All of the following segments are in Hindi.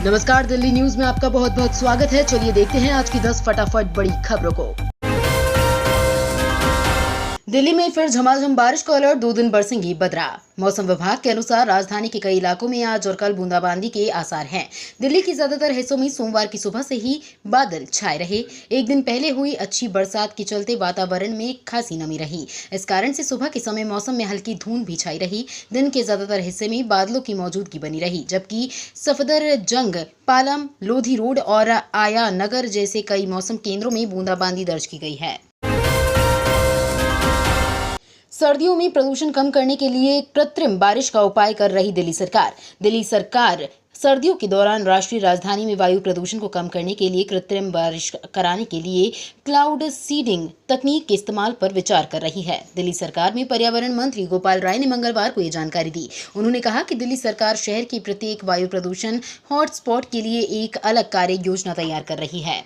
नमस्कार, दिल्ली न्यूज में आपका बहुत बहुत स्वागत है। चलिए देखते हैं आज की 10 फटाफट बड़ी खबरों को। दिल्ली में फिर झमाझम बारिश का अलर्ट, 2 दिन बरसेंगी बदरा। मौसम विभाग के अनुसार राजधानी के कई इलाकों में आज और कल बूंदाबांदी के आसार हैं। दिल्ली के ज्यादातर हिस्सों में सोमवार की सुबह से ही बादल छाए रहे। एक दिन पहले हुई अच्छी बरसात के चलते वातावरण में खासी नमी रही। इस कारण से सुबह के समय मौसम में हल्की धुंध भी छाई रही। दिन के ज्यादातर हिस्से में बादलों की मौजूदगी बनी रही, जबकि सफदरजंग, पालम, लोधी रोड और आया नगर जैसे कई मौसम केंद्रों में बूंदाबांदी दर्ज की गई है। सर्दियों में प्रदूषण कम करने के लिए कृत्रिम बारिश का उपाय कर रही दिल्ली सरकार सर्दियों के दौरान राष्ट्रीय राजधानी में वायु प्रदूषण को कम करने के लिए कृत्रिम बारिश कराने के लिए क्लाउड सीडिंग तकनीक के इस्तेमाल पर विचार कर रही है। दिल्ली सरकार में पर्यावरण मंत्री गोपाल राय ने मंगलवार को ये जानकारी दी। उन्होंने कहा कि दिल्ली सरकार शहर के प्रत्येक वायु प्रदूषण हॉटस्पॉट के लिए एक अलग कार्य योजना तैयार कर रही है।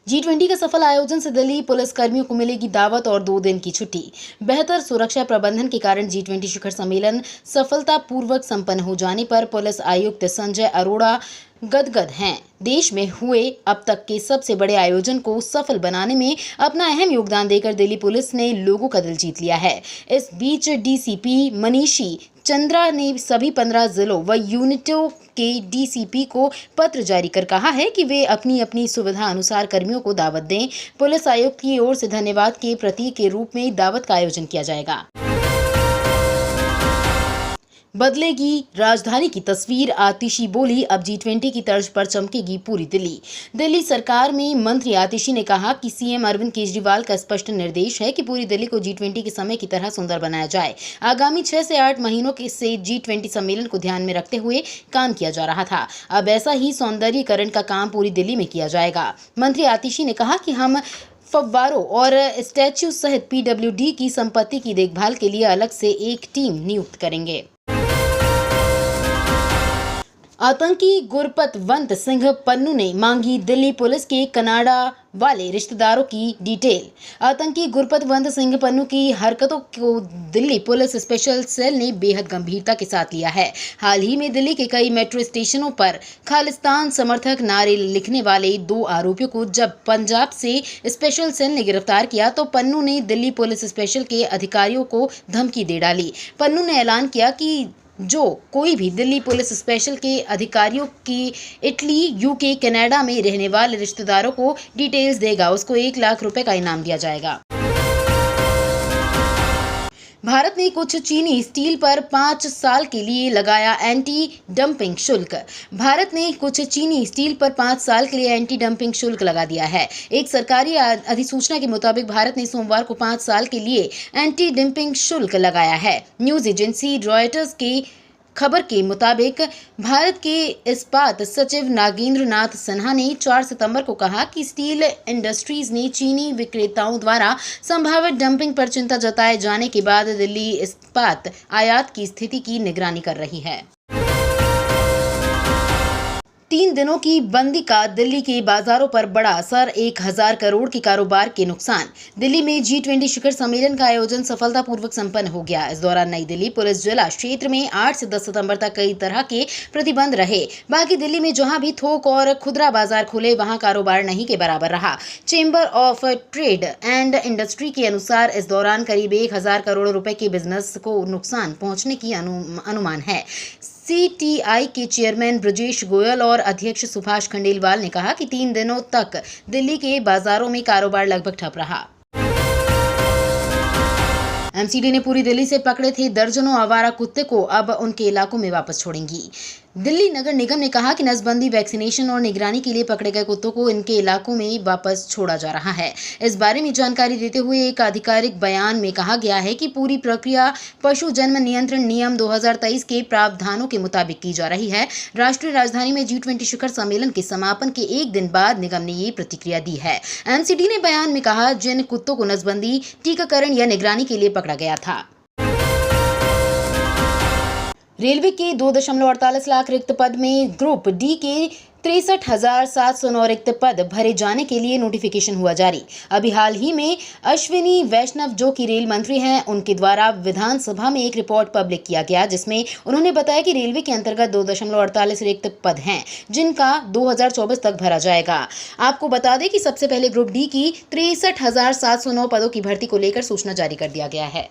G20 का सफल आयोजन से दिल्ली पुलिस कर्मियों को मिलेगी दावत और 2 दिन की छुट्टी। बेहतर सुरक्षा प्रबंधन के कारण G20 शिखर सम्मेलन सफलतापूर्वक संपन्न हो जाने पर पुलिस आयुक्त संजय अरोड़ा गदगद हैं। देश में हुए अब तक के सबसे बड़े आयोजन को सफल बनाने में अपना अहम योगदान देकर दिल्ली पुलिस ने लोगों का दिल जीत लिया है। इस बीच डीसीपी मनीषी चंद्रा ने सभी 15 जिलों व यूनिटों के डीसीपी को पत्र जारी कर कहा है कि वे अपनी अपनी सुविधा अनुसार कर्मियों को दावत दें। पुलिस आयुक्त की ओर से धन्यवाद के प्रतीक के रूप में दावत का आयोजन किया जाएगा। बदलेगी राजधानी की तस्वीर, आतिशी बोली, अब G20 की तर्ज पर चमकेगी पूरी दिल्ली। दिल्ली सरकार में मंत्री आतिशी ने कहा कि सीएम अरविंद केजरीवाल का स्पष्ट निर्देश है कि पूरी दिल्ली को G20 के समय की तरह सुंदर बनाया जाए। आगामी 6 से 8 महीनों से G20 सम्मेलन को ध्यान में रखते हुए काम किया जा रहा था। अब ऐसा ही सौंदर्यीकरण का काम पूरी दिल्ली में किया जाएगा। मंत्री आतिशी ने कहा कि हम फव्वारों और स्टैच्यू सहित PWD की संपत्ति की देखभाल के लिए अलग से एक टीम नियुक्त करेंगे। आतंकी गुरपतवंत सिंह पन्नू ने मांगी दिल्ली पुलिस के कनाडा वाले रिश्तेदारों की डिटेल। आतंकी गुरपतवंत सिंह पन्नू की हरकतों को दिल्ली पुलिस स्पेशल सेल ने बेहद गंभीरता के साथ लिया है। हाल ही में दिल्ली के कई मेट्रो स्टेशनों पर खालिस्तान समर्थक नारे लिखने वाले 2 आरोपियों को जब पंजाब से स्पेशल सेल ने गिरफ्तार किया तो पन्नू ने दिल्ली पुलिस स्पेशल के अधिकारियों को धमकी दे डाली। पन्नू ने ऐलान किया कि जो कोई भी दिल्ली पुलिस स्पेशल के अधिकारियों की इटली, यूके, कनाडा में रहने वाले रिश्तेदारों को डिटेल्स देगा, उसको 1 लाख रुपए का इनाम दिया जाएगा। भारत ने कुछ चीनी स्टील पर 5 साल के लिए लगाया एंटी डंपिंग शुल्क। भारत ने कुछ चीनी स्टील पर 5 साल के लिए एंटी डंपिंग शुल्क लगा दिया है। एक सरकारी अधिसूचना के मुताबिक भारत ने सोमवार को 5 साल के लिए एंटी डंपिंग शुल्क लगाया है। न्यूज एजेंसी रॉयटर्स के खबर के मुताबिक भारत के इस्पात सचिव नागेंद्र नाथ सिन्हा ने 4 सितंबर को कहा कि स्टील इंडस्ट्रीज ने चीनी विक्रेताओं द्वारा संभावित डंपिंग पर चिंता जताए जाने के बाद दिल्ली इस्पात आयात की स्थिति की निगरानी कर रही है। 3 दिनों की बंदी का दिल्ली के बाजारों पर बड़ा असर, 1000 करोड़ के कारोबार के नुकसान। दिल्ली में G20 शिखर सम्मेलन का आयोजन सफलतापूर्वक संपन्न हो गया। इस दौरान नई दिल्ली पुलिस जिला क्षेत्र में 8 से 10 सितंबर तक कई तरह के प्रतिबंध रहे। बाकी दिल्ली में जहां भी थोक और खुदरा बाजार खुले वहां कारोबार नहीं के बराबर रहा। Chamber of trade and industry के अनुसार इस दौरान करीब 1000 करोड़ रुपए के बिजनेस को नुकसान पहुंचने की अनुमान है। CTI के चेयरमैन ब्रजेश गोयल और अध्यक्ष सुभाष खंडेलवाल ने कहा कि 3 दिनों तक दिल्ली के बाजारों में कारोबार लगभग ठप रहा। MCD ने पूरी दिल्ली से पकड़े थे दर्जनों आवारा कुत्ते को अब उनके इलाकों में वापस छोड़ेंगी। दिल्ली नगर निगम ने कहा कि नसबंदी, वैक्सीनेशन और निगरानी के लिए पकड़े गए कुत्तों को इनके इलाकों में वापस छोड़ा जा रहा है। इस बारे में जानकारी देते हुए एक आधिकारिक बयान में कहा गया है कि पूरी प्रक्रिया पशु जन्म नियंत्रण नियम 2023 के प्रावधानों के मुताबिक की जा रही है। राष्ट्रीय राजधानी में G20 शिखर सम्मेलन के समापन के 1 दिन बाद निगम ने ये प्रतिक्रिया दी है। MCD ने बयान में कहा, जिन कुत्तों को नसबंदी, टीकाकरण या निगरानी के लिए पकड़ा गया था। रेलवे के 2.48 लाख रिक्त पद में ग्रुप डी के 63,709 रिक्त पद भरे जाने के लिए नोटिफिकेशन हुआ जारी। अभी हाल ही में अश्विनी वैष्णव, जो कि रेल मंत्री हैं, उनके द्वारा विधानसभा में एक रिपोर्ट पब्लिक किया गया, जिसमें उन्होंने बताया कि रेलवे के अंतर्गत 2.48 रिक्त पद हैं, जिनका 2024 तक भरा जाएगा। आपको बता दें कि सबसे पहले ग्रुप डी की 63,709 पदों की भर्ती को लेकर सूचना जारी कर दिया गया है।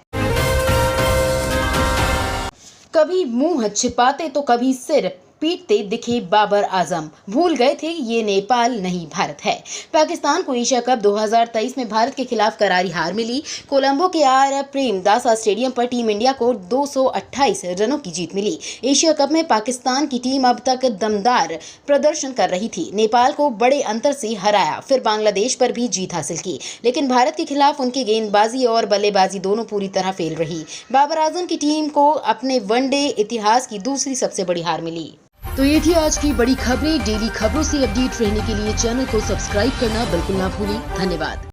कभी मुंह छिपाते तो कभी सिर पीटते दिखे बाबर आजम, भूल गए थे ये नेपाल नहीं भारत है। पाकिस्तान को एशिया कप 2023 में भारत के खिलाफ करारी हार मिली। कोलंबो के आर प्रेमदासा स्टेडियम पर टीम इंडिया को 228 रनों की जीत मिली। एशिया कप में पाकिस्तान की टीम अब तक दमदार प्रदर्शन कर रही थी। नेपाल को बड़े अंतर से हराया, फिर बांग्लादेश पर भी जीत हासिल की, लेकिन भारत के खिलाफ उनकी गेंदबाजी और बल्लेबाजी दोनों पूरी तरह फेल रही। बाबर आजम की टीम को अपने वनडे इतिहास की दूसरी सबसे बड़ी हार मिली। तो ये थी आज की बड़ी खबरें। डेली खबरों से अपडेट रहने के लिए चैनल को सब्सक्राइब करना बिल्कुल ना भूलें। धन्यवाद।